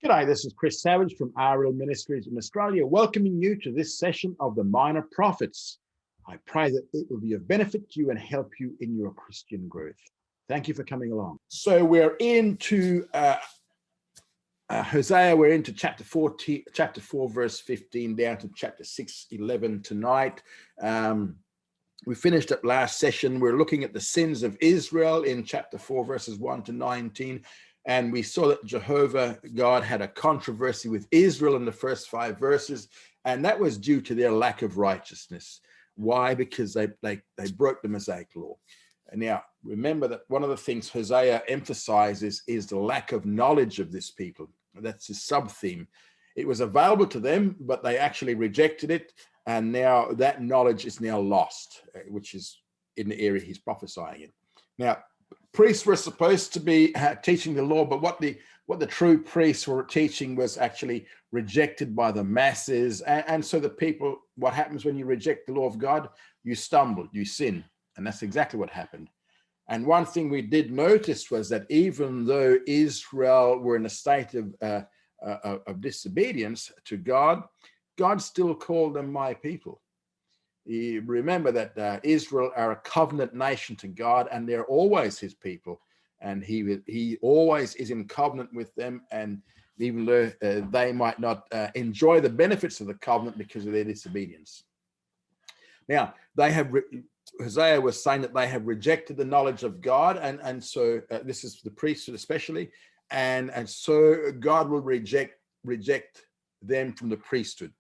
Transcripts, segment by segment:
G'day, this is Chris Savage from RL Ministries in Australia, welcoming you to this session of the Minor Prophets. I pray that it will be of benefit to you and help you in your Christian growth. Thank you for coming along. So we're into Hosea. We're into chapter 4, verse 15, down to chapter 6, 11 tonight. We finished up last session. We're looking at the sins of Israel in chapter 4, verses 1 to 19. And we saw that Jehovah God had a controversy with Israel in the first 5 verses, and that was due to their lack of righteousness. Why? Because they broke the Mosaic law. And now, remember that one of the things Hosea emphasizes is the lack of knowledge of this people. That's his sub-theme. It was available to them, but they actually rejected it, and now that knowledge is now lost, which is in the area he's prophesying in. Now, priests were supposed to be teaching the law, but what the true priests were teaching was actually rejected by the masses. And so the people, what happens when you reject the law of God? You stumble, you sin. And that's exactly what happened. And one thing we did notice was that even though Israel were in a state of disobedience to God, God still called them my people. You remember that Israel are a covenant nation to God, and they're always his people. And he always is in covenant with them. And even though they might not enjoy the benefits of the covenant because of their disobedience. Now, Hosea was saying that they have rejected the knowledge of God. And so this is the priesthood especially. And so God will reject them from the priesthood.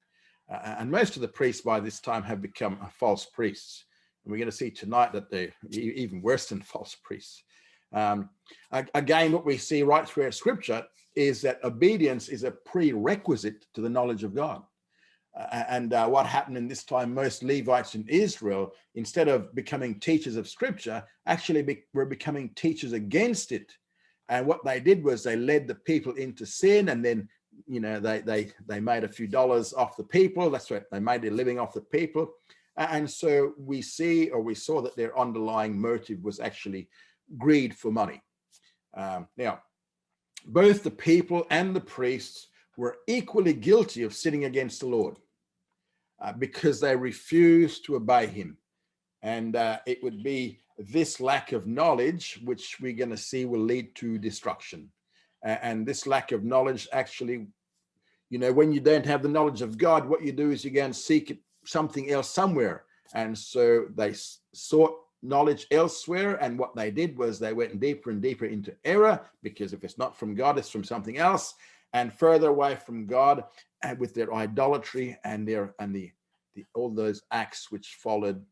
And most of the priests by this time have become false priests. And we're going to see tonight that they're even worse than false priests. Again, what we see right throughout Scripture is that obedience is a prerequisite to the knowledge of God. And what happened in this time, most Levites in Israel, instead of becoming teachers of Scripture, actually were becoming teachers against it. And what they did was they led the people into sin, and then they made a few dollars off the people. That's right, they made their living off the people. And so we saw that their underlying motive was actually greed for money. Now, both the people and the priests were equally guilty of sinning against the Lord because they refused to obey him. And it would be this lack of knowledge, which we're going to see will lead to destruction. And this lack of knowledge actually, when you don't have the knowledge of God, what you do is you go and seek something else somewhere. And so they sought knowledge elsewhere. And what they did was they went deeper and deeper into error, because if it's not from God, it's from something else, and further away from God, and with their idolatry and all those acts which followed,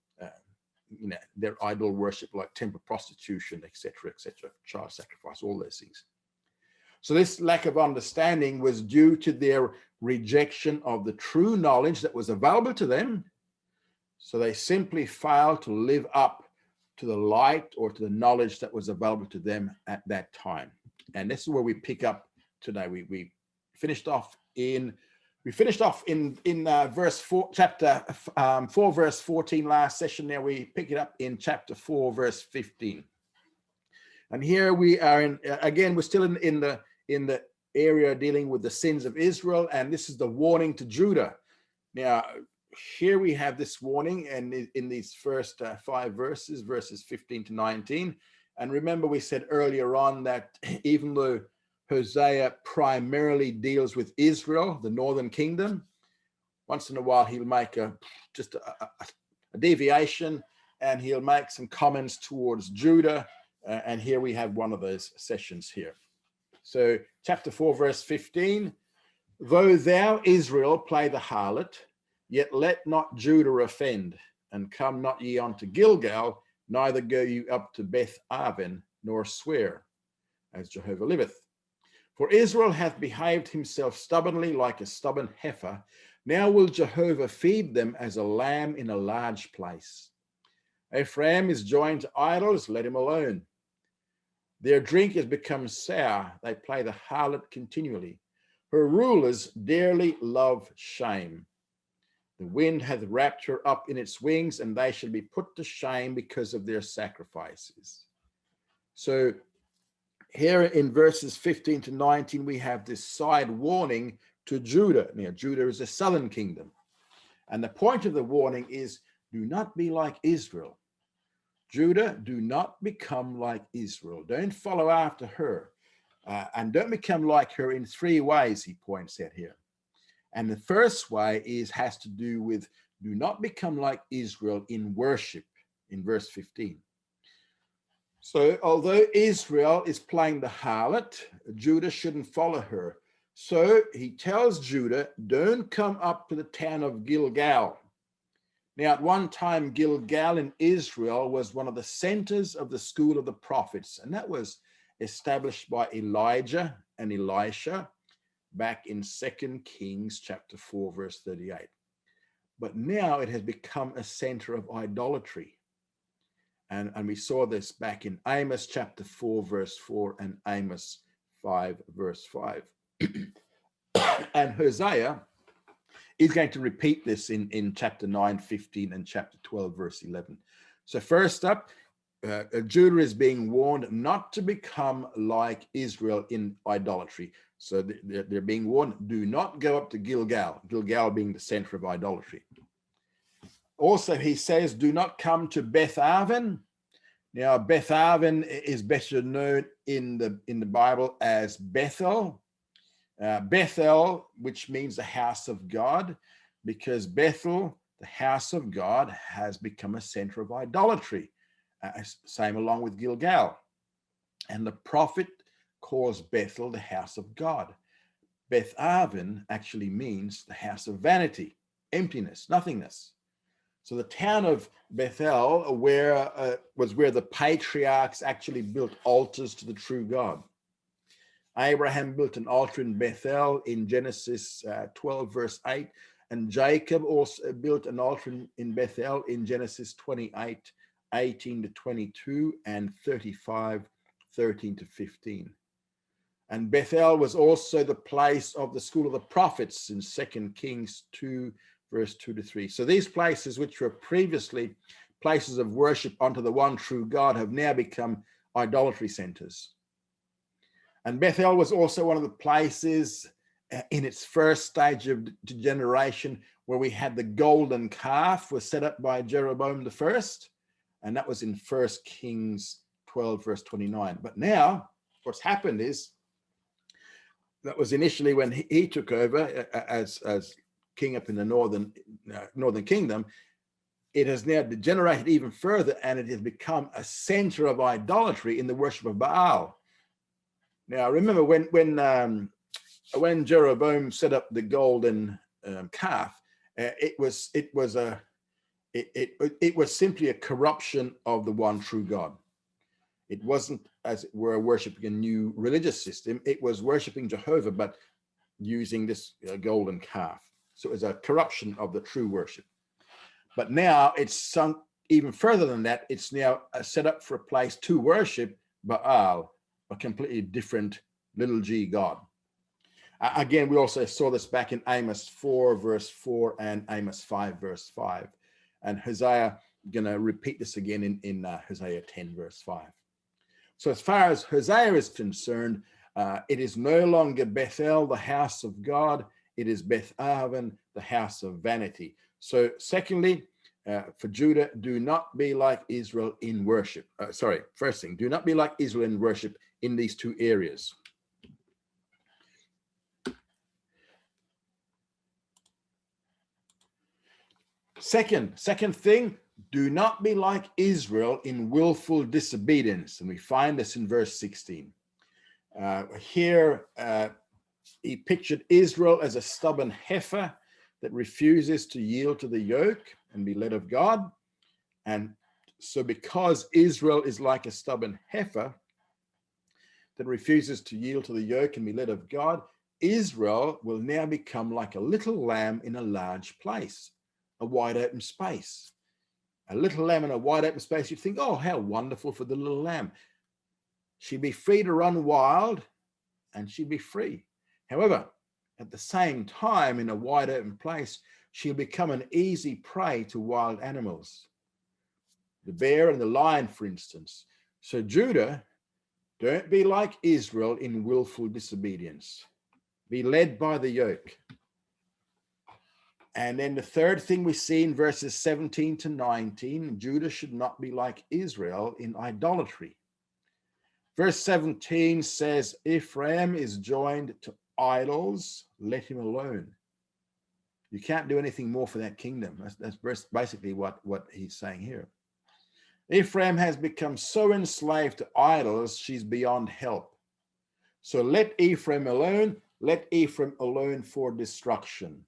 their idol worship, like temple prostitution, etc., child sacrifice, all those things. So this lack of understanding was due to their rejection of the true knowledge that was available to them. So they simply failed to live up to the light or to the knowledge that was available to them at that time. And this is where we pick up today. We finished off in verse 4, chapter 4, verse 14 last session. Now we pick it up in chapter 4, verse 15. And here we are we're still in the area dealing with the sins of Israel, and this is the warning to Judah. Now, here we have this warning, and in these first 5 verses 15 to 19. And remember, we said earlier on that even though Hosea primarily deals with Israel, the northern kingdom, once in a while he'll make just a deviation, and he'll make some comments towards Judah. And here we have one of those sessions here. So chapter 4, verse 15, though thou, Israel, play the harlot, yet let not Judah offend, and come not ye unto Gilgal, neither go you up to Beth Aven, nor swear, as Jehovah liveth. For Israel hath behaved himself stubbornly like a stubborn heifer. Now will Jehovah feed them as a lamb in a large place. Ephraim is joined to idols, let him alone. Their drink has become sour, they play the harlot continually. Her rulers dearly love shame. The wind hath wrapped her up in its wings, and they shall be put to shame because of their sacrifices. So here in verses 15 to 19, we have this side warning to Judah. Now, Judah is a southern kingdom. And the point of the warning is, do not be like Israel. Judah, do not become like Israel. Don't follow after her. And don't become like her in three ways, he points out here. And the first way has to do with, do not become like Israel in worship, in verse 15. So although Israel is playing the harlot, Judah shouldn't follow her. So he tells Judah, don't come up to the town of Gilgal. Now, at one time, Gilgal in Israel was one of the centers of the school of the prophets, and that was established by Elijah and Elisha back in 2 Kings chapter 4, verse 38. But now it has become a center of idolatry. And we saw this back in Amos chapter 4, verse 4, and Amos 5, verse 5. And Hosea is going to repeat this in chapter 9, 15, and chapter 12, verse 11. So first up, Judah is being warned not to become like Israel in idolatry. So they're being warned, do not go up to Gilgal, Gilgal being the center of idolatry. Also, he says, do not come to Beth Aven. Now, Beth Aven is better known in the Bible as Bethel. Bethel, which means the house of God, because Bethel, the house of God, has become a center of idolatry. Same along with Gilgal. And the prophet calls Bethel the house of God. Beth Aven actually means the house of vanity, emptiness, nothingness. So the town of Bethel was where the patriarchs actually built altars to the true God. Abraham built an altar in Bethel in Genesis 12, verse 8, and Jacob also built an altar in Bethel in Genesis 28, 18 to 22, and 35, 13 to 15. And Bethel was also the place of the school of the prophets in 2 Kings 2, verse 2 to 3. So these places, which were previously places of worship unto the one true God, have now become idolatry centers. And Bethel was also one of the places in its first stage of degeneration where we had the golden calf was set up by Jeroboam I, and that was in 1 Kings 12, verse 29. But now what's happened is, that was initially when he took over as king up in the northern kingdom. It has now degenerated even further, and it has become a center of idolatry in the worship of Baal. Now, remember when Jeroboam set up the golden calf, it was simply a corruption of the one true God. It wasn't, as it were, worshiping a new religious system. It was worshiping Jehovah, but using this golden calf. So it was a corruption of the true worship. But now it's sunk even further than that. It's now set up for a place to worship Baal, a completely different little g God. Again, we also saw this back in Amos 4, verse 4, and Amos 5, verse 5. And Hosea, going to repeat this again in Hosea 10, verse 5. So as far as Hosea is concerned, it is no longer Bethel, the house of God. It is Beth Aven, the house of vanity. So secondly, for Judah, do not be like Israel in worship. First thing, do not be like Israel in worship in these two areas. Second thing, do not be like Israel in willful disobedience. And we find this in verse 16. Here, he pictured Israel as a stubborn heifer that refuses to yield to the yoke and be led of God. And so because Israel is like a stubborn heifer that refuses to yield to the yoke and be led of God, Israel will now become like a little lamb in a large place, a wide open space. A little lamb in a wide open space, you'd think, oh, how wonderful for the little lamb. She'd be free to run wild, and she'd be free. However, at the same time, in a wide open place, she'll become an easy prey to wild animals, the bear and the lion, for instance. So Judah, Don't be like Israel in willful disobedience. Be led by the yoke. And then the third thing we see in verses 17 to 19, Judah should not be like Israel in idolatry. Verse 17 says, Ephraim is joined to idols, let him alone. You can't do anything more for that kingdom. That's basically what he's saying here. Ephraim has become so enslaved to idols, she's beyond help. So let Ephraim alone. Let Ephraim alone for destruction.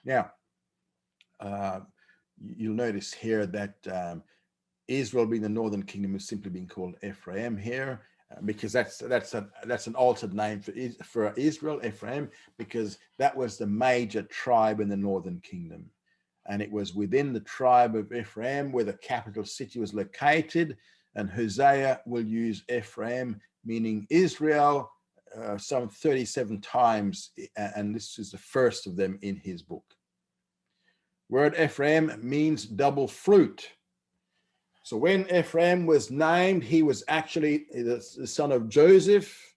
Now, you'll notice here that Israel being the northern kingdom is simply being called Ephraim here, because that's an altered name for Israel, Ephraim, because that was the major tribe in the northern kingdom. And it was within the tribe of Ephraim where the capital city was located. And Hosea will use Ephraim, meaning Israel, some 37 times. And this is the first of them in his book. Word Ephraim means double fruit. So when Ephraim was named, he was actually the son of Joseph,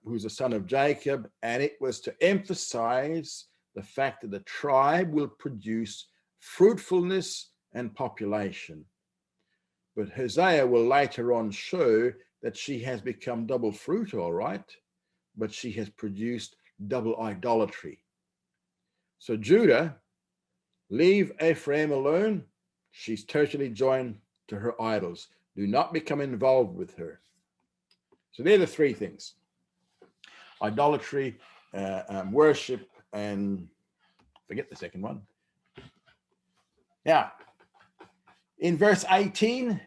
who's the son of Jacob. And it was to emphasize the fact that the tribe will produce fruitfulness and population. But Hosea will later on show that she has become double fruit, all right, but she has produced double idolatry. So Judah, leave Ephraim alone. She's totally joined to her idols. Do not become involved with her. So they're the three things: idolatry, worship, and forget the second one. Now, in verse 18,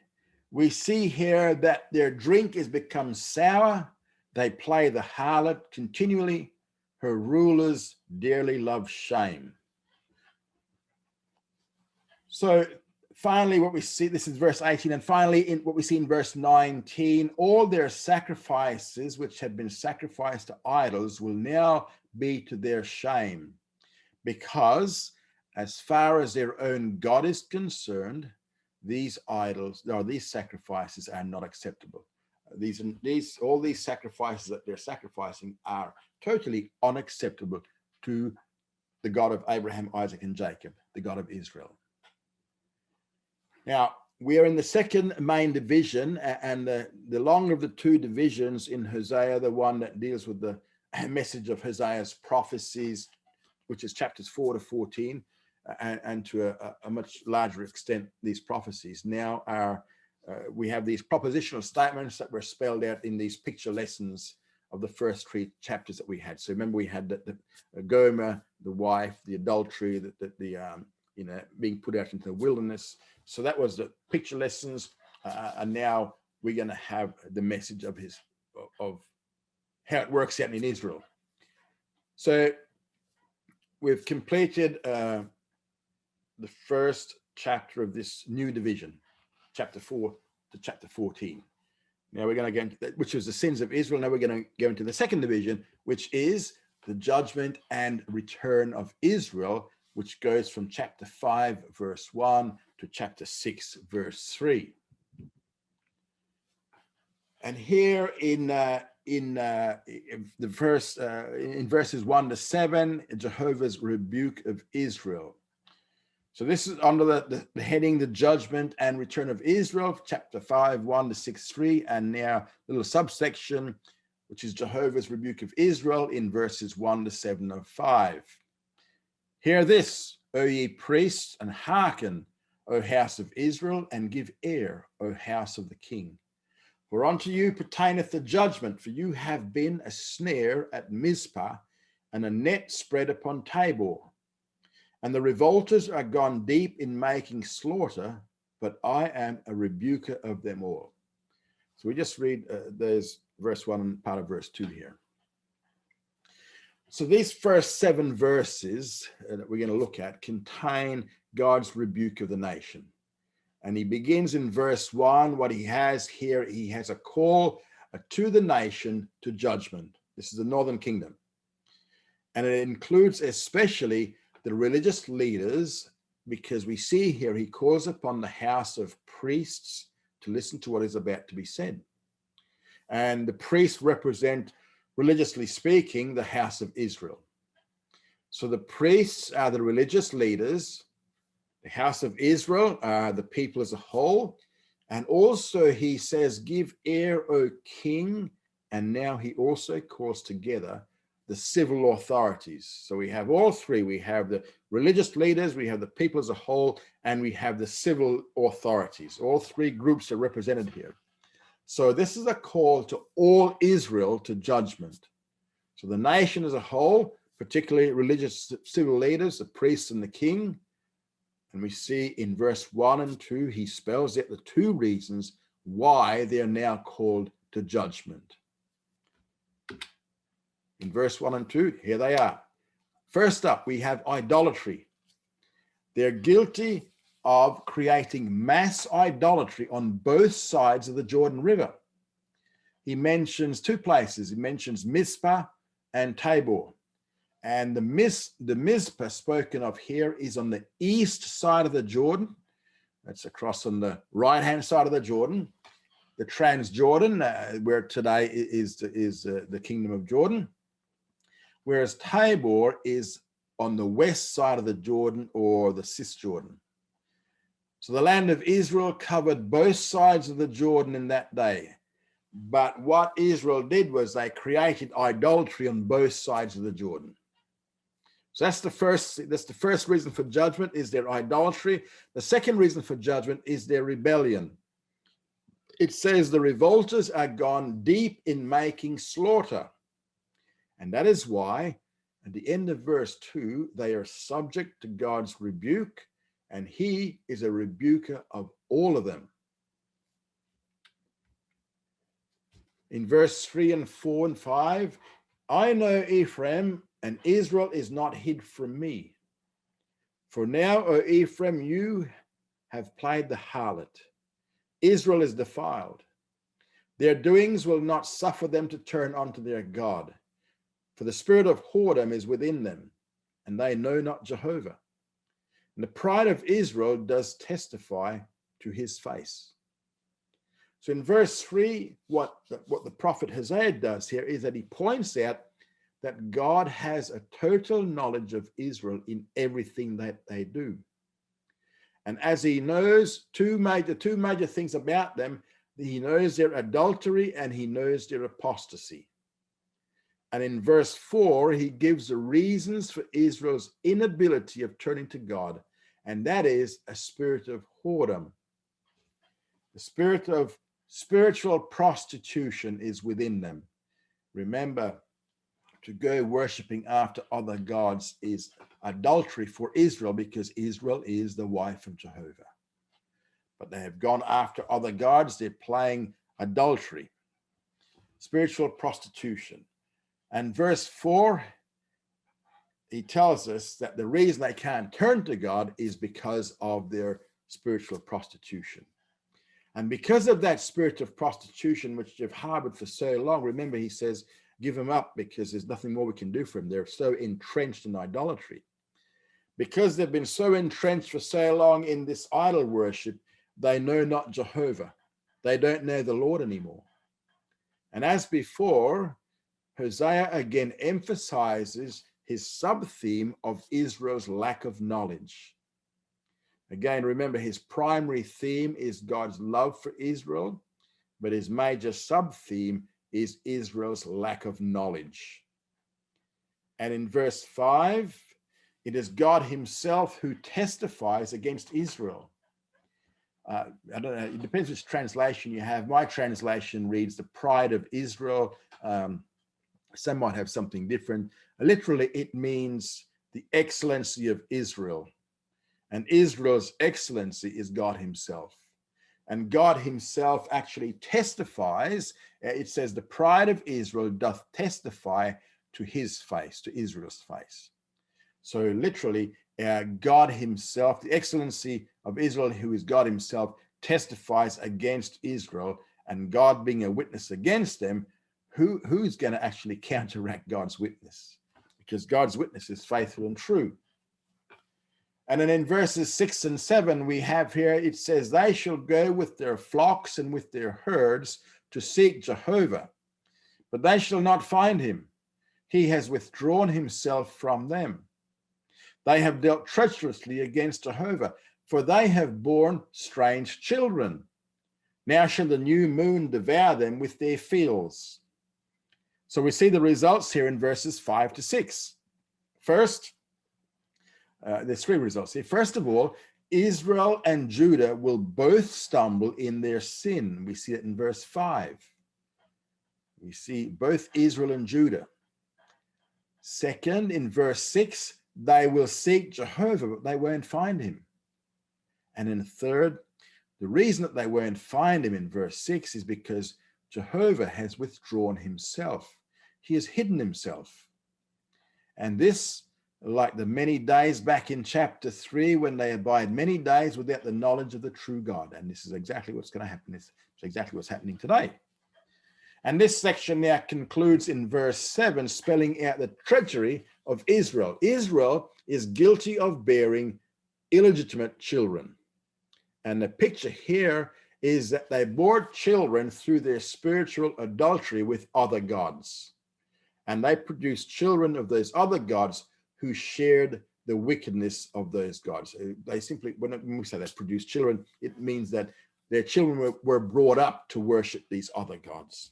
we see here that their drink has become sour. They play the harlot continually. Her rulers dearly love shame. So finally, what we see, this is verse 18, and finally, in what we see in verse 19, all their sacrifices which had been sacrificed to idols will now be to their shame, because as far as their own God is concerned, these idols, or these sacrifices are not acceptable. All these sacrifices that they're sacrificing are totally unacceptable to the God of Abraham, Isaac, and Jacob, the God of Israel. Now, we are in the second main division, and the longer of the two divisions in Hosea, the one that deals with the message of Hosea's prophecies, which is chapters 4 to 14, and to a much larger extent, these prophecies. Now we have these propositional statements that were spelled out in these picture lessons of the first three chapters that we had. So remember, we had the Gomer, the wife, the adultery, the being put out into the wilderness. So that was the picture lessons, and now we're going to have the message of how it works out in Israel. So we've completed the first chapter of this new division, chapter 4 to chapter 14. Now we're going to go into that, which was the sins of Israel. Now we're going to go into the second division, which is the judgment and return of Israel, which goes from chapter 5, verse 1 to chapter 6, verse 3. And here in verses 1 to 7, Jehovah's rebuke of Israel. So this is under the heading, the judgment and return of Israel, chapter 5, 1 to 6, 3, and now a little subsection, which is Jehovah's rebuke of Israel in verses 1 to 7 of 5. Hear this, O ye priests, and hearken, O house of Israel, and give ear, O house of the king. For unto you pertaineth the judgment, for you have been a snare at Mizpah, and a net spread upon Tabor. And the revolters are gone deep in making slaughter, but I am a rebuker of them all. So we just read there's verse 1 and part of verse 2 here. So these first 7 verses that we're going to look at contain God's rebuke of the nation. And he begins in verse 1. What he has here, he has a call to the nation to judgment. This is the northern kingdom. And it includes especially the religious leaders, because we see here he calls upon the house of priests to listen to what is about to be said. And the priests represent, religiously speaking, the house of Israel. So the priests are the religious leaders. The house of Israel are the people as a whole. And also he says, give ear, O king. And now he also calls together the civil authorities. So we have all three. We have the religious leaders, we have the people as a whole, and we have the civil authorities. All three groups are represented here. So this is a call to all Israel to judgment. So the nation as a whole, particularly religious civil leaders, the priests and the king. And we see in verse 1 and 2, he spells out the two reasons why they are now called to judgment. In verse 1 and 2, here they are. First up, we have idolatry. They're guilty of creating mass idolatry on both sides of the Jordan River. He mentions two places. He mentions Mizpah and Tabor. And the Mizpah spoken of here is on the east side of the Jordan. That's across on the right-hand side of the Jordan. The Transjordan, where today is the Kingdom of Jordan. Whereas Tabor is on the west side of the Jordan, or the Cisjordan. So the land of Israel covered both sides of the Jordan in that day. But what Israel did was they created idolatry on both sides of the Jordan. So that's the first reason for judgment, is their idolatry. The second reason for judgment is their rebellion. It says the revolters are gone deep in making slaughter. And that is why at the end of verse 2, they are subject to God's rebuke, and he is a rebuker of all of them. In verse 3 and 4 and 5, I know Ephraim, and Israel is not hid from me. For now, O Ephraim, you have played the harlot. Israel is defiled. Their doings will not suffer them to turn unto their God. For the spirit of whoredom is within them, and they know not Jehovah. And the pride of Israel does testify to his face. So in verse 3, what the prophet Hosea does here is that he points out that God has a total knowledge of Israel in everything that they do. And as he knows two major things about them, he knows their adultery and he knows their apostasy. And in verse 4, he gives the reasons for Israel's inability of turning to God, and that is a spirit of whoredom. The spirit of spiritual prostitution is within them. Remember, to go worshiping after other gods is adultery for Israel, because Israel is the wife of Jehovah. But they have gone after other gods. They're playing adultery, spiritual prostitution. And verse 4, he tells us that the reason they can't turn to God is because of their spiritual prostitution. And because of that spirit of prostitution, which they've harbored for so long, remember, he says, give them up, because there's nothing more we can do for them. They're so entrenched in idolatry. Because they've been so entrenched for so long in this idol worship, they know not Jehovah. They don't know the Lord anymore. And as before, Hosea again emphasizes his sub-theme of Israel's lack of knowledge. Again, remember, his primary theme is God's love for Israel, but his major sub-theme is Israel's lack of knowledge. And in verse 5, it is God himself who testifies against Israel. I don't know, it depends which translation you have. My translation reads the pride of Israel. Some might have something different. Literally, it means the excellency of Israel. And Israel's excellency is God himself. And God himself actually testifies. It says the pride of Israel doth testify to his face, to Israel's face. So literally, God himself, the excellency of Israel, who is God himself, testifies against Israel, and God being a witness against them, who's going to actually counteract God's witness? Because God's witness is faithful and true. And then in verses 6 and 7, we have here, it says, they shall go with their flocks and with their herds to seek Jehovah, but they shall not find him. He has withdrawn himself from them. They have dealt treacherously against Jehovah, for they have borne strange children. Now shall the new moon devour them with their fields. So we see the results here in verses 5 to 6. First, there's three results here. First of all, Israel and Judah will both stumble in their sin. We see it in verse 5. We see both Israel and Judah. Second, in verse 6, they will seek Jehovah, but they won't find him. And then third, the reason that they won't find him in verse 6 is because Jehovah has withdrawn himself. He has hidden himself. And this, like the many days back in chapter 3, when they abide many days without the knowledge of the true God. And this is exactly what's going to happen. It's exactly what's happening today. And this section now concludes in verse 7, spelling out the treachery of Israel. Israel is guilty of bearing illegitimate children. And the picture here is that they bore children through their spiritual adultery with other gods. And they produced children of those other gods who shared the wickedness of those gods. They simply, when we say they produced children, it means that their children were brought up to worship these other gods.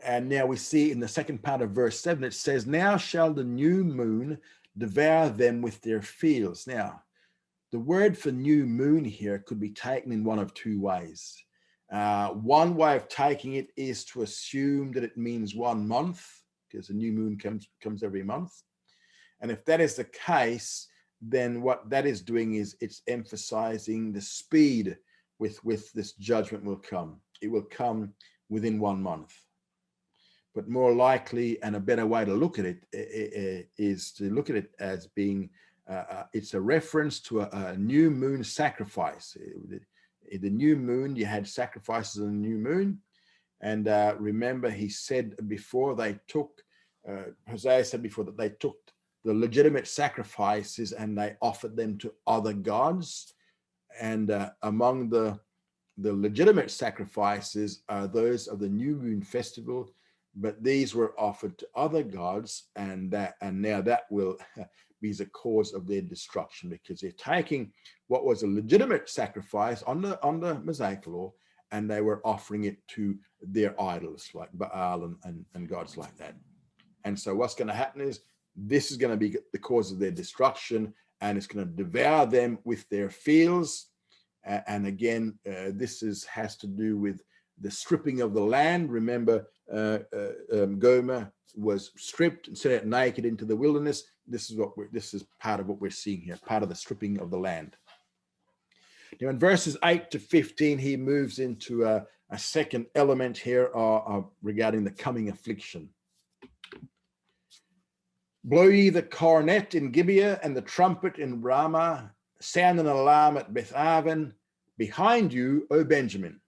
And now we see in the second part of verse 7, it says, now shall the new moon devour them with their fields. Now, the word for new moon here could be taken in one of two ways. One way of taking it is to assume that it means 1 month, because a new moon comes every month. And if that is the case, then what that is doing is it's emphasizing the speed with this judgment will come. It will come within 1 month. But more likely, and a better way to look at it is to look at it as being, it's a reference to a new moon sacrifice. In the new moon, you had sacrifices on the new moon. And remember, he said before they took, Hosea said before that they took the legitimate sacrifices and they offered them to other gods. And among the legitimate sacrifices are those of the new moon festival, but these were offered to other gods, and now that will be the cause of their destruction, because they're taking what was a legitimate sacrifice on the Mosaic law, and they were offering it to their idols like Baal and gods like that. And so what's going to happen is this is going to be the cause of their destruction, and it's going to devour them with their fields. And again, this has to do with the stripping of the land. Remember, Gomer was stripped and sent out naked into the wilderness. This is part of what we're seeing here, part of the stripping of the land. Now, in verses 8 to 15, he moves into a second element here regarding the coming affliction. Blow ye the cornet in Gibeah and the trumpet in Ramah, sound an alarm at Beth-aven, behind you, O Benjamin.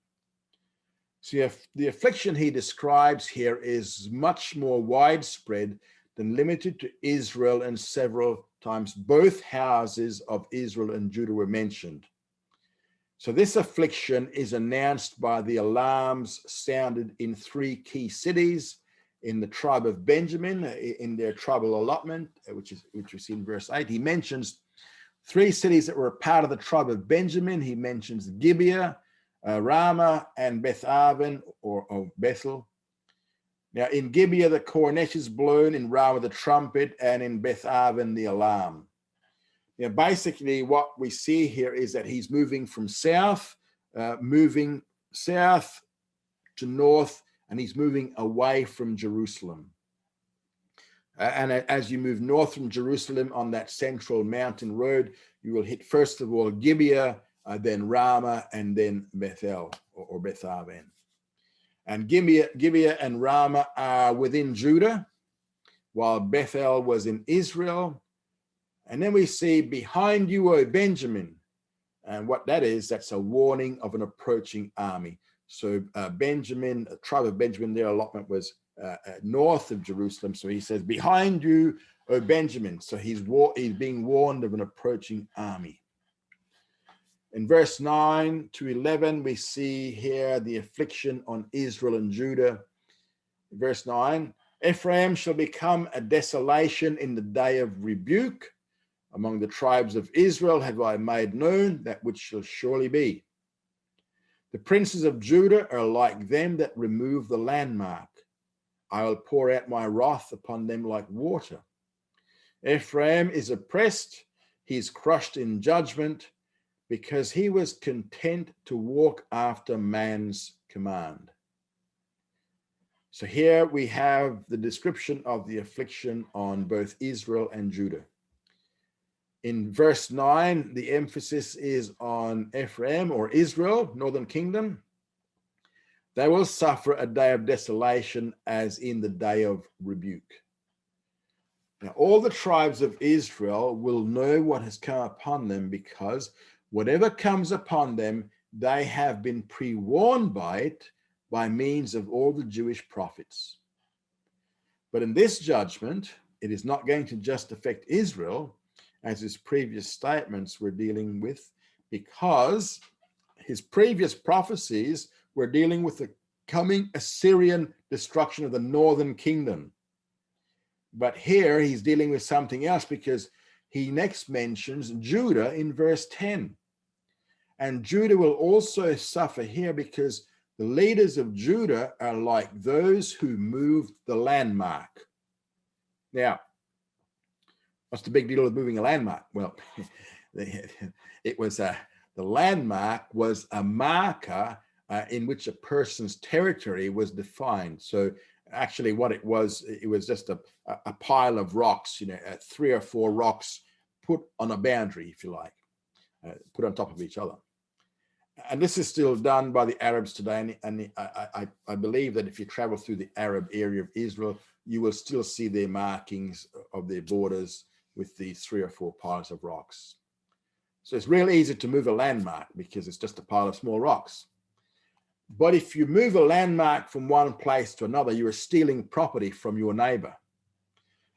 So the affliction he describes here is much more widespread than limited to Israel, and several times both houses of Israel and Judah were mentioned. So this affliction is announced by the alarms sounded in 3 key cities in the tribe of Benjamin, in their tribal allotment, which we see in verse 8. He mentions 3 cities that were part of the tribe of Benjamin. He mentions Gibeah, Ramah, and Beth-aven, or Bethel. Now, in Gibeah, the cornet is blown, in Ramah, the trumpet, and in Beth-aven, the alarm. Now, basically, what we see here is that he's moving from south, moving south to north, and he's moving away from Jerusalem. And as you move north from Jerusalem on that central mountain road, you will hit, first of all, Gibeah, then Ramah, and then Bethel or Beth-aven. And Gibeah and Ramah are within Judah, while Bethel was in Israel. And then we see behind you, O Benjamin. And what that is, that's a warning of an approaching army. So Benjamin, the tribe of Benjamin, their allotment was north of Jerusalem. So he says, behind you, O Benjamin. So he's being warned of an approaching army. In verse 9 to 11, we see here the affliction on Israel and Judah. Verse 9, Ephraim shall become a desolation in the day of rebuke. Among the tribes of Israel have I made known that which shall surely be. The princes of Judah are like them that remove the landmark. I will pour out my wrath upon them like water. Ephraim is oppressed, he is crushed in judgment, because he was content to walk after man's command. So here we have the description of the affliction on both Israel and Judah. In verse 9, the emphasis is on Ephraim or Israel, northern kingdom. They will suffer a day of desolation as in the day of rebuke. Now, all the tribes of Israel will know what has come upon them, because whatever comes upon them, they have been pre-warned by it by means of all the Jewish prophets. But in this judgment, it is not going to just affect Israel, as his previous statements were dealing with, because his previous prophecies were dealing with the coming Assyrian destruction of the northern kingdom. But here he's dealing with something else, because he next mentions Judah in verse 10. And Judah will also suffer here, because the leaders of Judah are like those who moved the landmark. Now, what's the big deal with moving a landmark? Well, it was the landmark was a marker in which a person's territory was defined. So actually what it was just a pile of rocks, 3 or 4 rocks put on a boundary, if you like, put on top of each other. And this is still done by the Arabs today. And I believe that if you travel through the Arab area of Israel, you will still see their markings of their borders with these 3 or 4 piles of rocks. So it's real easy to move a landmark, because it's just a pile of small rocks. But if you move a landmark from one place to another, you are stealing property from your neighbor.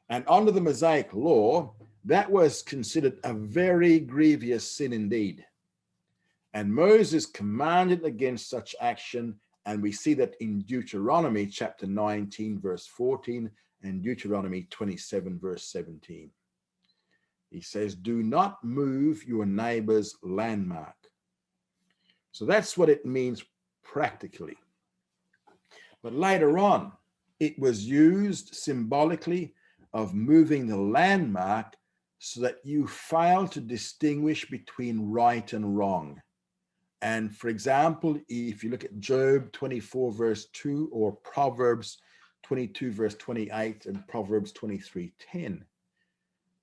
And under the Mosaic law, that was considered a very grievous sin indeed. And Moses commanded against such action, and we see that in Deuteronomy chapter 19, verse 14, and Deuteronomy 27, verse 17. He says, do not move your neighbor's landmark. So that's what it means practically. But later on, it was used symbolically of moving the landmark so that you fail to distinguish between right and wrong. And for example, if you look at Job 24, verse 2, or Proverbs 22, verse 28, and Proverbs 23:10,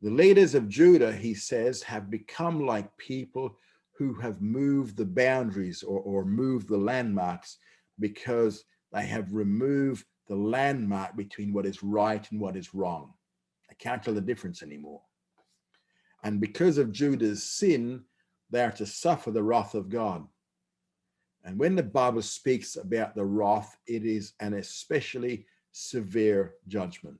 the leaders of Judah, he says, have become like people who have moved the boundaries or moved the landmarks, because they have removed the landmark between what is right and what is wrong. They can't tell the difference anymore. And because of Judah's sin, they are to suffer the wrath of God. And when the Bible speaks about the wrath, it is an especially severe judgment.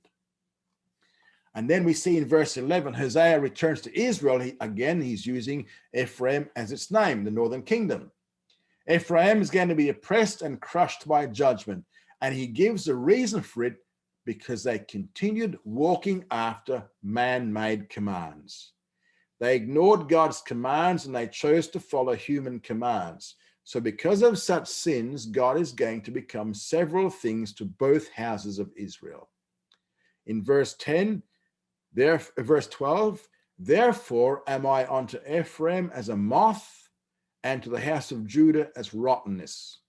And then we see in verse 11, Hosea returns to Israel. He's using Ephraim as its name, the northern kingdom. Ephraim is going to be oppressed and crushed by judgment. And he gives a reason for it, because they continued walking after man-made commands. They ignored God's commands and they chose to follow human commands. So because of such sins, God is going to become several things to both houses of Israel. In verse 12, therefore am I unto Ephraim as a moth, and to the house of Judah as rottenness.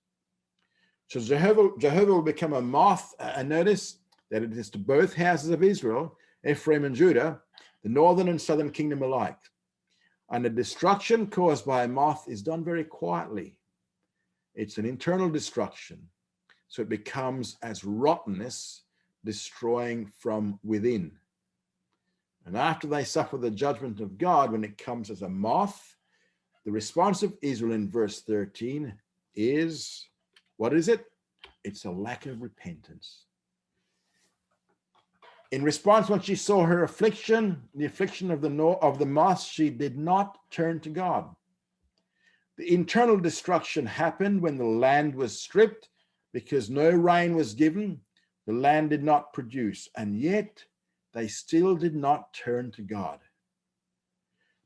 So Jehovah will become a moth, and notice that it is to both houses of Israel, Ephraim and Judah, the northern and southern kingdom alike. And the destruction caused by a moth is done very quietly. It's an internal destruction. So it becomes as rottenness, destroying from within. And after they suffer the judgment of God, when it comes as a moth, the response of Israel in verse 13 is, what is it? It's a lack of repentance. In response, when she saw her affliction, the affliction of the moth, she did not turn to God. The internal destruction happened when the land was stripped because no rain was given. The land did not produce, and yet they still did not turn to God.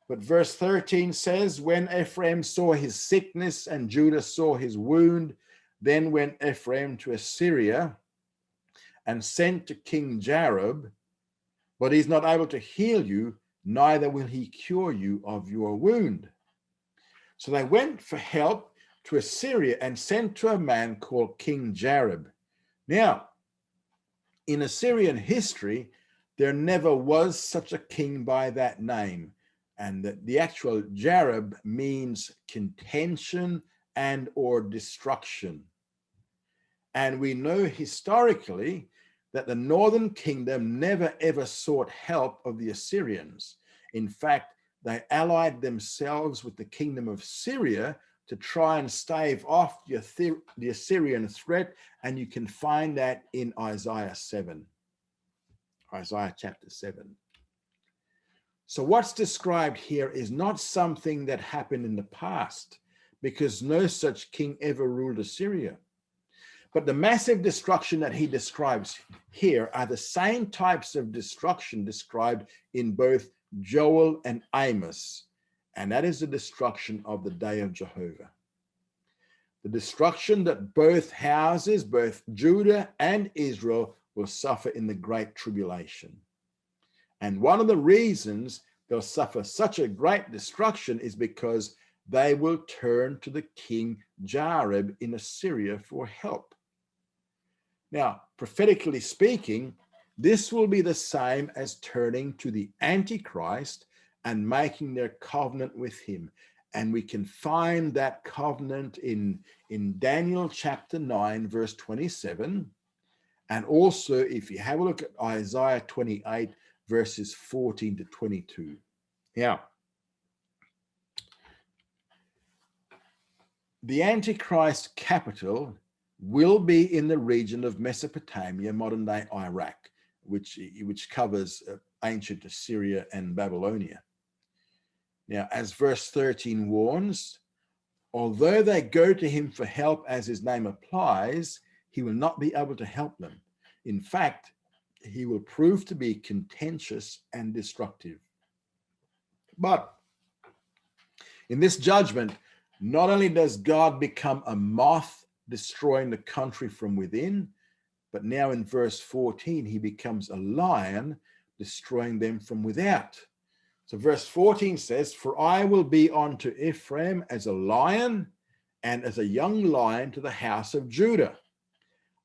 But verse 13 says, when Ephraim saw his sickness and Judah saw his wound, then went Ephraim to Assyria and sent to King Jareb, but he's not able to heal you, neither will he cure you of your wound. So they went for help to Assyria and sent to a man called King Jareb. Now, in Assyrian history, there never was such a king by that name. And the actual Jareb means contention and or destruction. And we know historically that the northern kingdom never ever sought help of the Assyrians. In fact, they allied themselves with the kingdom of Syria to try and stave off the Assyrian threat, and you can find that in Isaiah 7, Isaiah chapter 7. So what's described here is not something that happened in the past, because no such king ever ruled Assyria. But the massive destruction that he describes here are the same types of destruction described in both Joel and Amos, and that is the destruction of the day of Jehovah. The destruction that both houses, both Judah and Israel, will suffer in the great tribulation. And one of the reasons they'll suffer such a great destruction is because they will turn to the king Jareb in Assyria for help. Now, prophetically speaking, this will be the same as turning to the Antichrist and making their covenant with him. And we can find that covenant in Daniel chapter 9, verse 27. And also, if you have a look at Isaiah 28, verses 14 to 22. Now, the Antichrist capital will be in the region of Mesopotamia, modern-day Iraq, which covers ancient Assyria and Babylonia. Now, as verse 13 warns, although they go to him for help as his name applies, he will not be able to help them. In fact, he will prove to be contentious and destructive. But in this judgment, not only does God become a moth destroying the country from within, but now in verse 14, he becomes a lion destroying them from without. So verse 14 says, for I will be unto Ephraim as a lion, and as a young lion to the house of Judah.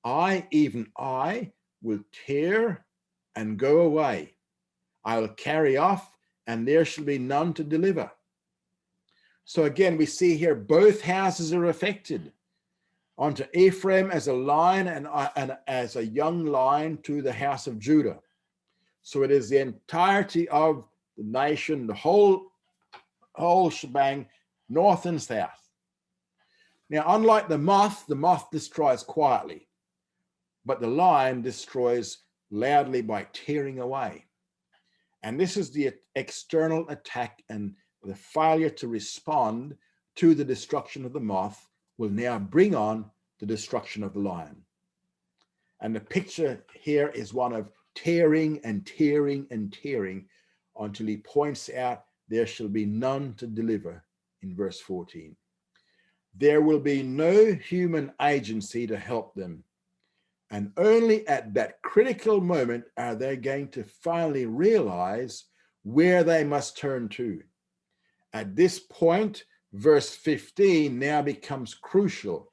I, even I, will tear and go away. I will carry off, and there shall be none to deliver. So again, we see here both houses are affected. Unto Ephraim as a lion, and as a young lion to the house of Judah. So it is the entirety of the nation, the whole shebang, north and south. Now, unlike the moth destroys quietly, but the lion destroys loudly by tearing away. And this is the external attack, and the failure to respond to the destruction of the moth will now bring on the destruction of the lion. And the picture here is one of tearing and tearing and tearing until he points out there shall be none to deliver in verse 14. There will be no human agency to help them. And only at that critical moment are they going to finally realize where they must turn to. At this point, verse 15 now becomes crucial.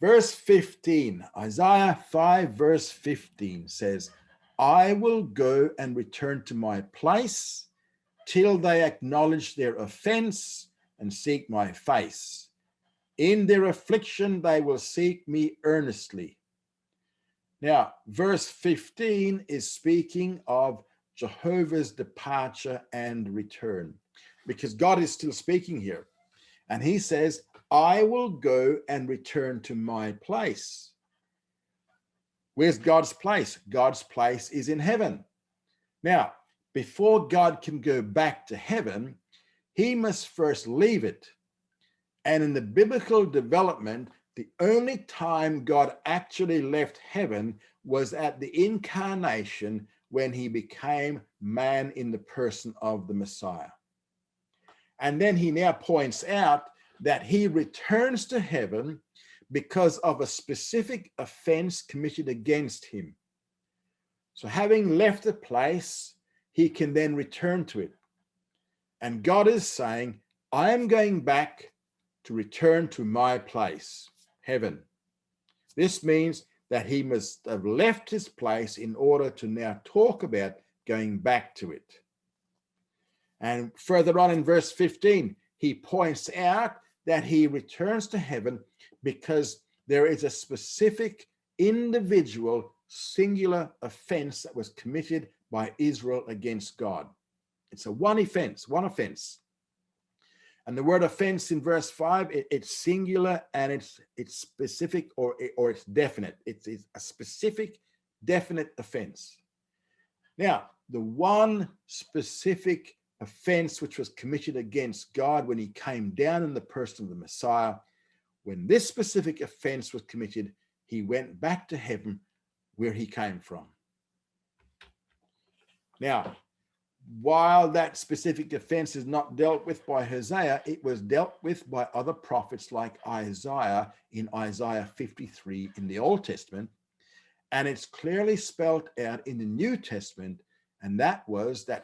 Verse 15, Isaiah 5, verse 15 says, I will go and return to my place till they acknowledge their offense and seek my face. In their affliction, they will seek me earnestly. Now, verse 15 is speaking of Jehovah's departure and return, because God is still speaking here. And he says, I will go and return to my place. Where's God's place? God's place is in heaven. Now, before God can go back to heaven, he must first leave it. And in the biblical development, the only time God actually left heaven was at the incarnation, when he became man in the person of the Messiah. And then he now points out that he returns to heaven because of a specific offense committed against him. So having left a place, he can then return to it. And God is saying, I am going back to return to my place, heaven. This means that he must have left his place in order to now talk about going back to it. And further on in verse 15, he points out that he returns to heaven because there is a specific individual singular offense that was committed by Israel against God. It's a one offense. And the word offense in verse 5, it's singular and it's specific or it's definite. It's a specific, definite offense. Now, the one specific offense which was committed against God when he came down in the person of the Messiah, when this specific offense was committed, he went back to heaven where he came from. Now, while that specific offense is not dealt with by Hosea, it was dealt with by other prophets like Isaiah in Isaiah 53 in the Old Testament. And it's clearly spelled out in the New Testament. And that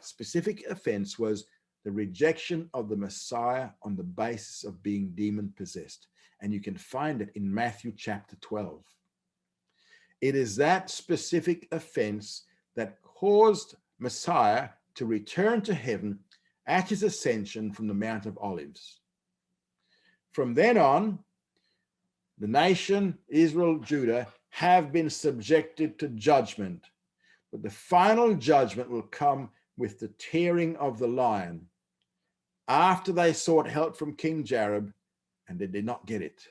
specific offense was the rejection of the Messiah on the basis of being demon possessed. And you can find it in Matthew chapter 12. It is that specific offense that caused Messiah to return to heaven at his ascension from the Mount of Olives. From then on, the nation, Israel, Judah, have been subjected to judgment. But the final judgment will come with the tearing of the lion, after they sought help from King Jareb, and they did not get it.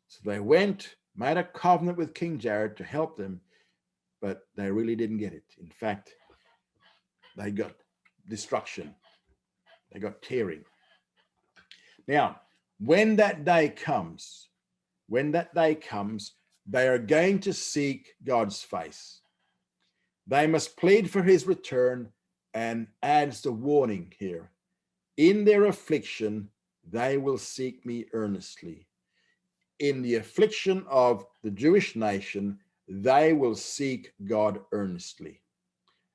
So they went, made a covenant with King Jareb to help them, but they really didn't get it. In fact, they got destruction. They got tearing. Now, when that day comes, they are going to seek God's face. They must plead for his return, and adds the warning here. In their affliction, they will seek me earnestly. In the affliction of the Jewish nation, they will seek God earnestly.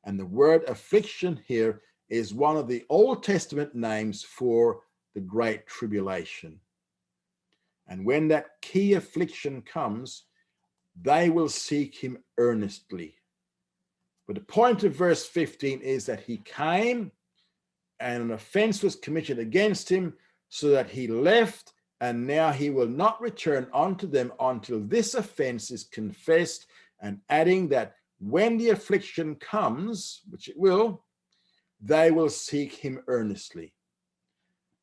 And the word affliction here is one of the Old Testament names for the Great Tribulation. And when that key affliction comes, they will seek him earnestly. But the point of verse 15 is that he came and an offense was committed against him, so that he left, and now he will not return unto them until this offense is confessed, and adding that when the affliction comes, which it will, they will seek him earnestly.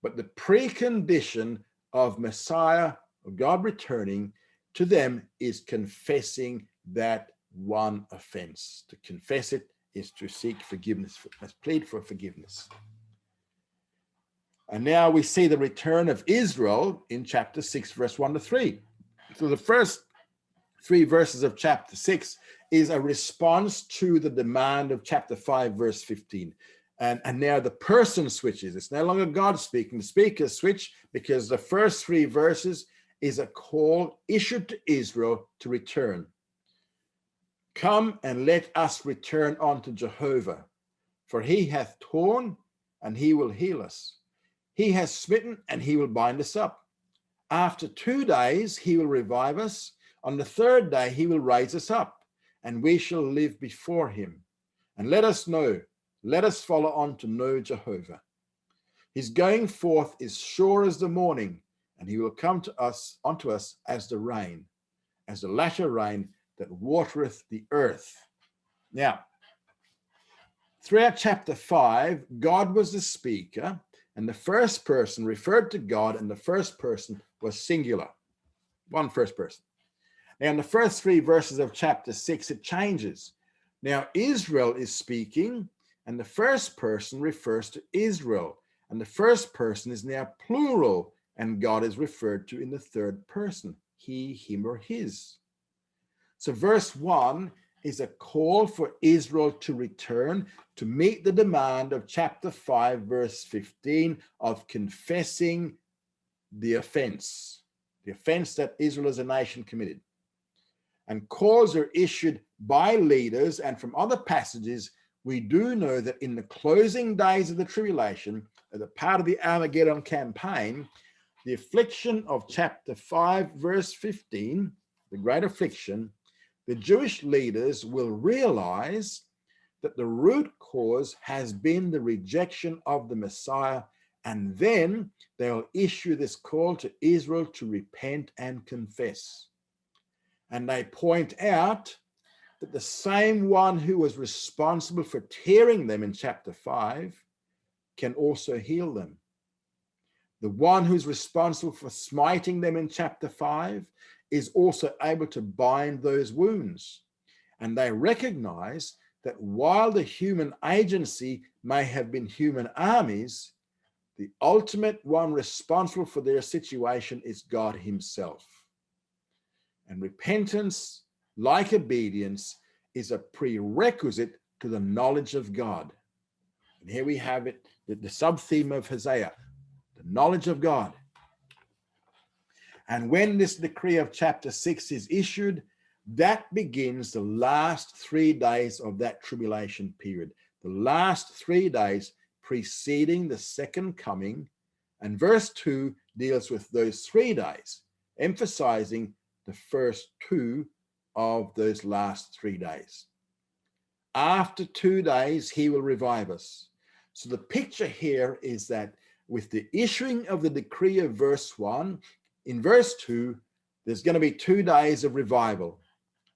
But the precondition of Messiah, of God returning to them, is confessing that one offense. To confess it is to seek forgiveness, must plead for forgiveness. And now we see the return of Israel in chapter 6, verse 1 to 3. So the first 3 verses of chapter 6 is a response to the demand of chapter 5, verse 15. And now the person switches. It's no longer God speaking. The speakers switch, because the first 3 verses is a call issued to Israel to return. Come and let us return unto Jehovah, for he hath torn and he will heal us. He has smitten and he will bind us up. After 2 days he will revive us. On the 3rd day he will raise us up, and we shall live before him. And let us follow on to know Jehovah. His going forth is sure as the morning, and he will come unto us as the rain, as the latter rain that watereth the earth. Now, throughout chapter 5, God was the speaker, and the first person referred to God, and the first person was singular, one first person. Now, in the first 3 verses of chapter 6, it changes. Now, Israel is speaking, and the first person refers to Israel, And the first person is now plural, and God is referred to in the third person, he, him, or his. So verse 1 is a call for Israel to return to meet the demand of chapter 5, verse 15 of confessing the offense that Israel as a nation committed. And calls are issued by leaders, and from other passages, we do know that in the closing days of the tribulation, as a part of the Armageddon campaign, the affliction of chapter 5, verse 15, the great affliction, the Jewish leaders will realize that the root cause has been the rejection of the Messiah, and then they'll issue this call to Israel to repent and confess. And they point out that the same one who was responsible for tearing them in chapter 5 can also heal them. The one who's responsible for smiting them in chapter 5 is also able to bind those wounds. And they recognize that while the human agency may have been human armies, the ultimate one responsible for their situation is God himself. And repentance, like obedience, is a prerequisite to the knowledge of God. And here we have it, the sub-theme of Hosea, the knowledge of God. And when this decree of chapter 6 is issued, that begins the last 3 days of that tribulation period, the last 3 days preceding the second coming. And verse 2 deals with those 3 days, emphasizing the first 2 of those last 3 days. After 2 days, he will revive us. So the picture here is that with the issuing of the decree of verse 1, in verse 2, there's going to be 2 days of revival.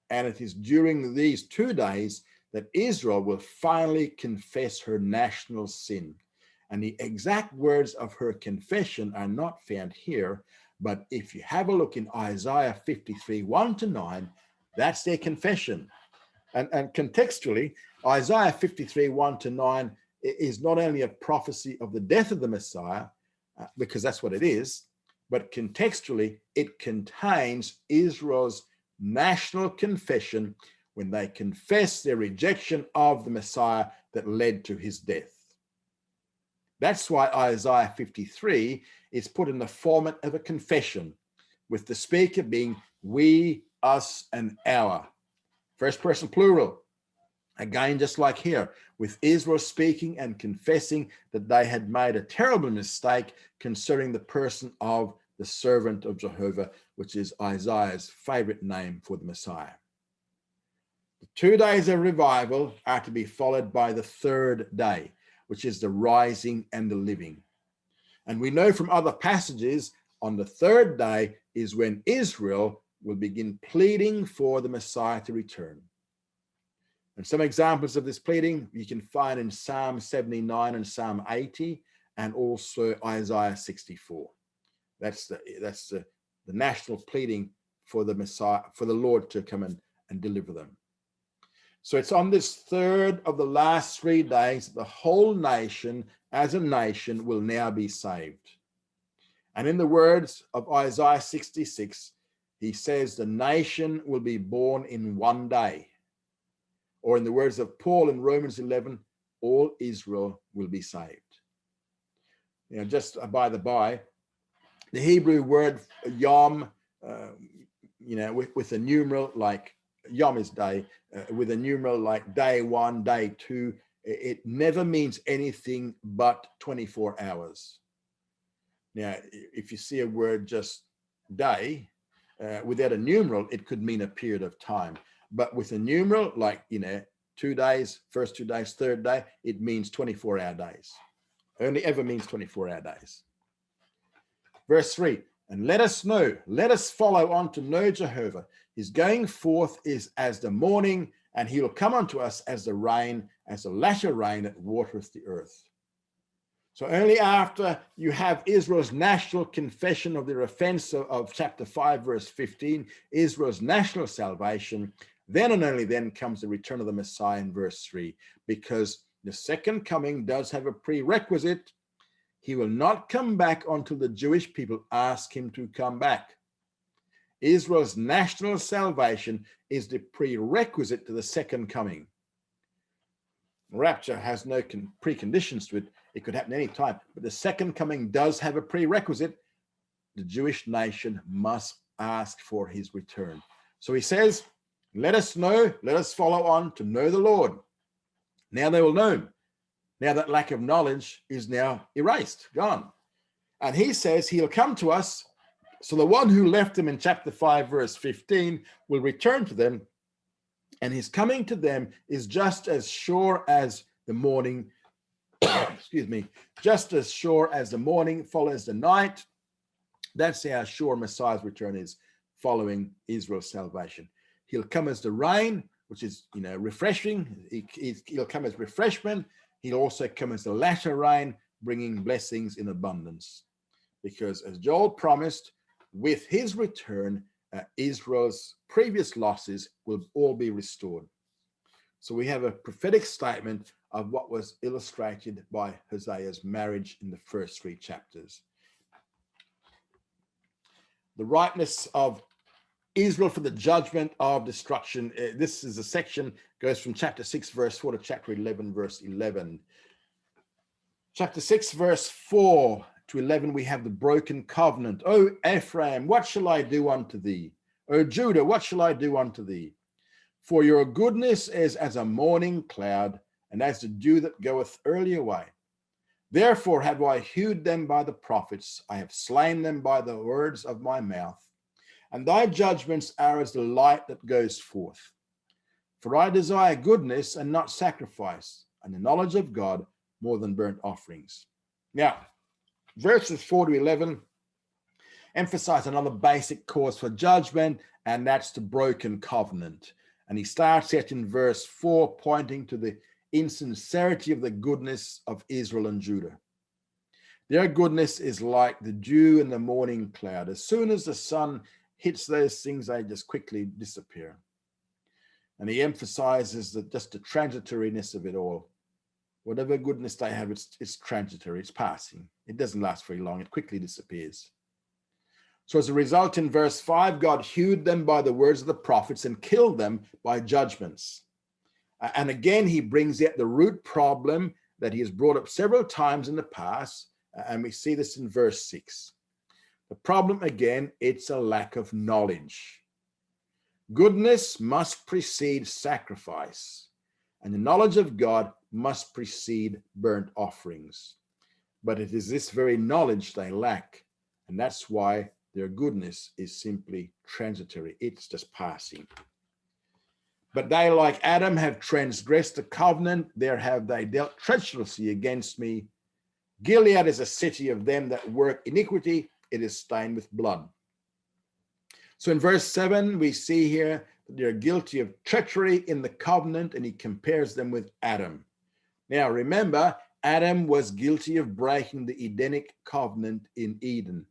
And it is during these 2 days that Israel will finally confess her national sin. And the exact words of her confession are not found here, but if you have a look in Isaiah 53, 1-9, that's their confession. And contextually, Isaiah 53, 1-9 is not only a prophecy of the death of the Messiah, because that's what it is, but contextually, it contains Israel's national confession when they confess their rejection of the Messiah that led to his death. That's why Isaiah 53 is put in the format of a confession, with the speaker being we, us, and our. First person plural. Again, just like here, with Israel speaking and confessing that they had made a terrible mistake concerning the person of the servant of Jehovah, which is Isaiah's favorite name for the Messiah. The 2 days of revival are to be followed by the third day, which is the rising and the living. And we know from other passages on the third day is when Israel will begin pleading for the Messiah to return. And some examples of this pleading you can find in Psalm 79 and Psalm 80, and also Isaiah 64. That's the national pleading for the Messiah, for the Lord to come and deliver them. So it's on this third of the last 3 days, the whole nation as a nation will now be saved. And in the words of Isaiah 66, he says the nation will be born in 1 day. Or in the words of Paul in Romans 11, all Israel will be saved. You know, just by the by, the Hebrew word yom, with a numeral like yom is day, with a numeral like day 1, day 2, it never means anything but 24 hours. Now, if you see a word just day, without a numeral, it could mean a period of time. But with a numeral, like, 2 days, first 2 days, third day, it means 24-hour days. Only ever means 24-hour days. Verse 3, and let us follow on to know Jehovah. His going forth is as the morning, and he will come unto us as the rain, as the latter rain that watereth the earth. So only after you have Israel's national confession of their offense of chapter 5, verse 15, Israel's national salvation, then and only then comes the return of the Messiah in verse 3, because the second coming does have a prerequisite. He will not come back until the Jewish people ask him to come back. Israel's national salvation is the prerequisite to the second coming. Rapture has no preconditions to it. It could happen any time. But the second coming does have a prerequisite. The Jewish nation must ask for his return. So he says, let us know, let us follow on to know the Lord. Now they will know him. Now that lack of knowledge is now erased, gone. And he says he'll come to us. So the one who left them in chapter 5, verse 15, will return to them. And his coming to them is just as sure as the morning, excuse me, just as sure as the morning follows the night. That's how sure Messiah's return is following Israel's salvation. He'll come as the rain, which is, refreshing. He'll come as refreshment. He'll also come as the latter rain, bringing blessings in abundance. Because as Joel promised, with his return, Israel's previous losses will all be restored. So we have a prophetic statement of what was illustrated by Hosea's marriage in the first 3 chapters. The ripeness of Israel for the judgment of destruction. This is a section, goes from chapter 6, verse 4 to chapter 11, verse 11. Chapter 6, verse 4 to 11, we have the broken covenant. O Ephraim, what shall I do unto thee? O Judah, what shall I do unto thee? For your goodness is as a morning cloud, and as the dew that goeth early away. Therefore have I hewed them by the prophets, I have slain them by the words of my mouth. And thy judgments are as the light that goes forth. For I desire goodness and not sacrifice, and the knowledge of God more than burnt offerings. Now, verses 4 to 11 emphasize another basic cause for judgment, and that's the broken covenant. And he starts it in verse 4, pointing to the insincerity of the goodness of Israel and Judah. Their goodness is like the dew in the morning cloud. As soon as the sun hits those things, they just quickly disappear. And he emphasizes that just the transitoriness of it all. Whatever goodness they have, it's transitory, it's passing. It doesn't last very long, it quickly disappears. So as a result, in verse 5, God hewed them by the words of the prophets and killed them by judgments. And again, he brings out the root problem that he has brought up several times in the past, and we see this in verse 6. The problem, again, it's a lack of knowledge. Goodness must precede sacrifice, and the knowledge of God must precede burnt offerings. But it is this very knowledge they lack, and that's why their goodness is simply transitory. It's just passing. But they, like Adam, have transgressed the covenant. There have they dealt treacherously against me. Gilead is a city of them that work iniquity. It is stained with blood. So in verse 7, we see here that they're guilty of treachery in the covenant, and he compares them with Adam. Now, remember, Adam was guilty of breaking the Edenic covenant in Eden,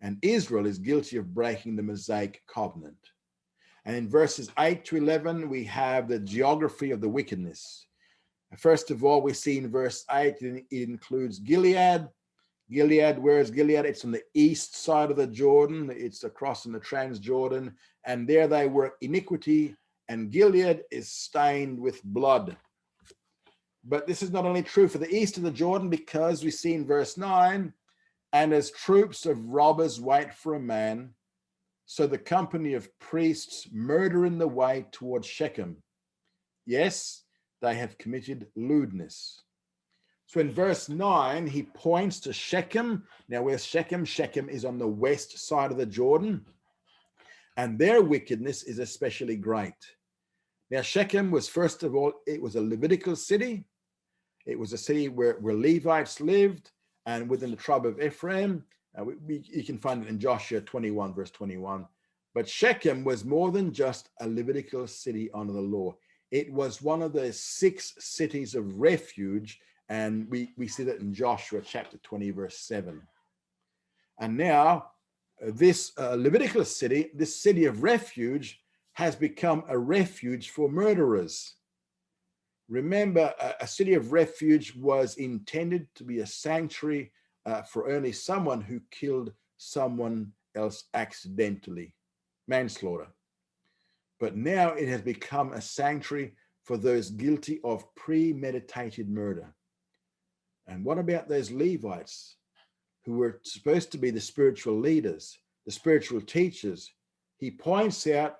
and Israel is guilty of breaking the Mosaic covenant. And in verses 8 to 11, we have the geography of the wickedness. First of all, we see in verse 8, it includes Gilead. Gilead, where is Gilead? It's on the east side of the Jordan. It's across in the Transjordan. And there they work iniquity, and Gilead is stained with blood. But this is not only true for the east of the Jordan, because we see in verse 9, and as troops of robbers wait for a man, so the company of priests murder in the way towards Shechem. Yes, they have committed lewdness. So in verse 9, he points to Shechem. Now, where's Shechem? Shechem is on the west side of the Jordan, and their wickedness is especially great. Now, Shechem was, first of all, it was a Levitical city. It was a city where Levites lived, and within the tribe of Ephraim. You can find it in Joshua 21, verse 21. But Shechem was more than just a Levitical city under the law. It was one of the 6 cities of refuge, and we see that in Joshua chapter 20, verse 7. And now this Levitical city, this city of refuge, has become a refuge for murderers. Remember, a city of refuge was intended to be a sanctuary for only someone who killed someone else accidentally, manslaughter. But now it has become a sanctuary for those guilty of premeditated murder. And what about those Levites who were supposed to be the spiritual leaders, the spiritual teachers? He points out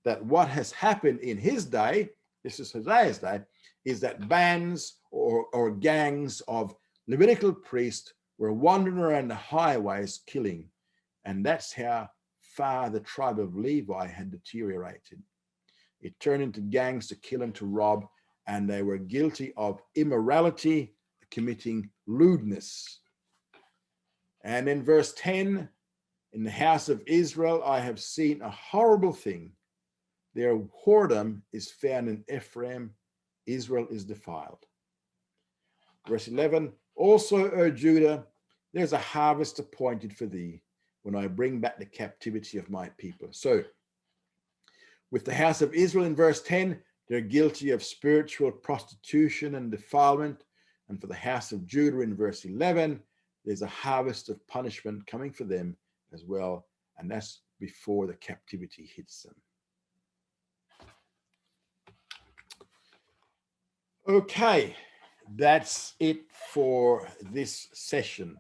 that what has happened in his day, this is Hosea's day, is that bands or gangs of Levitical priests were wandering around the highways killing. And that's how far the tribe of Levi had deteriorated. It turned into gangs to kill and to rob, and they were guilty of immorality, committing lewdness. And in verse 10, in the house of Israel, I have seen a horrible thing. Their whoredom is found in Ephraim. Israel is defiled. Verse 11, also, O Judah, there's a harvest appointed for thee when I bring back the captivity of my people. So, with the house of Israel in verse 10, they're guilty of spiritual prostitution and defilement. And for the house of Judah in verse 11, there's a harvest of punishment coming for them as well. And that's before the captivity hits them. Okay, that's it for this session.